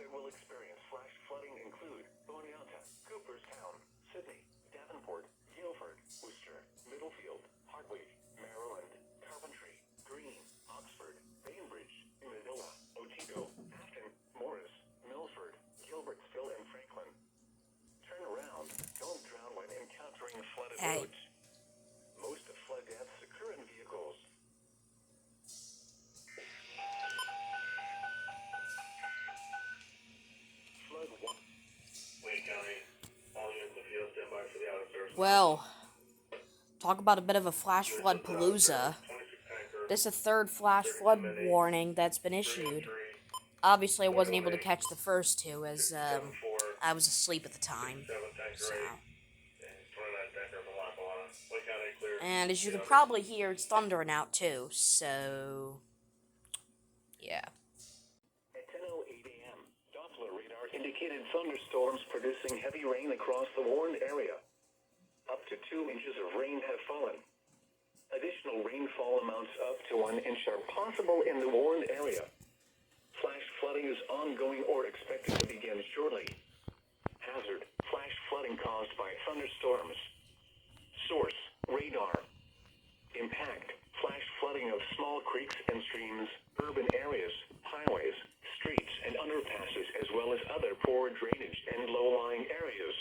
that will experience flash flooding include Oneonta, Cooperstown, Sydney, Davenport, Guildford, Worcester, Middlefield, Hardwick, Maryland, Coventry, Greene, Oxford, Bainbridge, Manila, Otago, Afton, Morris, Milford, Gilbertsville, and Franklin. Turn around. Don't drown when encountering flooded roads. Most of flood deaths occur in vehicles. Flood one. Wayne County, all units of field stand by for the out of service. Well, talk about a bit of a flash flood palooza. This is a third flash flood warning that's been issued. Obviously, I wasn't able to catch the first two as I was asleep at the time. So. And as you can probably hear, it's thundering out too. So, yeah. At 10:08 a.m., Doppler radar indicated thunderstorms producing heavy rain across the warned area. Up to 2 inches of rain have fallen. Additional rainfall amounts up to 1 inch are possible in the warned area. Flash flooding is ongoing or expected to begin shortly. Hazard: flash flooding caused by thunderstorms. Source: radar. Impact: flash flooding of small creeks and streams, urban areas, highways, streets, and underpasses, as well as other poor drainage and low-lying areas.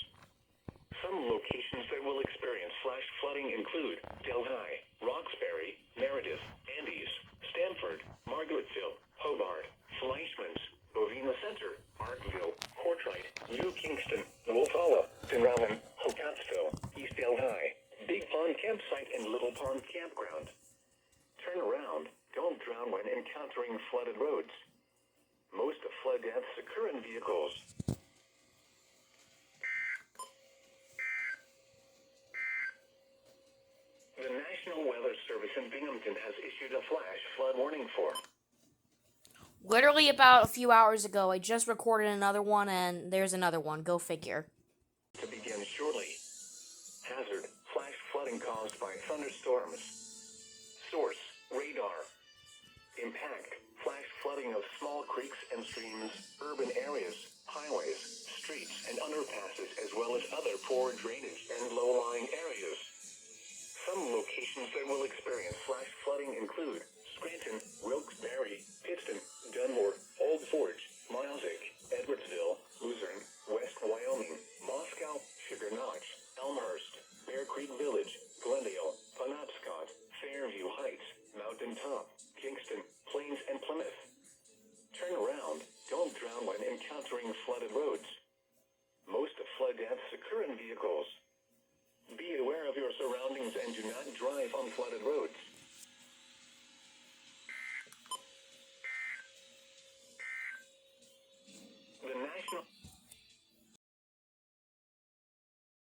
Some locations that will experience flash flooding include Delhi, Roxbury, Meredith, Andes, Stamford, Margaretville, Hobart, Fleischmans, Bovina Center, Arkville, Courtwright, New Kingston, Wolfalla, Dunraven, Hocattsville, East Delhi, Big Pond Campsite, and Little Pond Campground. Turn around. Don't drown when encountering flooded roads. Most of flood deaths occur in vehicles. The National Weather Service in Binghamton has issued a flash flood warning for. Literally about a few hours ago, I just recorded another one, and there's another one. Go figure. To begin shortly. Hazard: flash flooding caused by thunderstorms. Source: radar. Impact: flash flooding of small creeks and streams, urban areas, highways, streets, and underpasses, as well as other poor drainage and low-lying areas. Some locations that will experience flash flooding include Scranton, Wilkes-Barre, Pittston, Dunmore, Old Forge, Milesick, Edwardsville, Luzerne, West Wyoming, Moscow, Sugar Notch, Elmhurst, Bear Creek Village, Glendale, Penobscot, Fairview Heights, Mountain Top, Kingston, Plains, and Plymouth. Turn around. Don't drown when encountering flooded roads. Most of flood deaths occur in vehicles. Be aware of your surroundings and do not drive on flooded roads.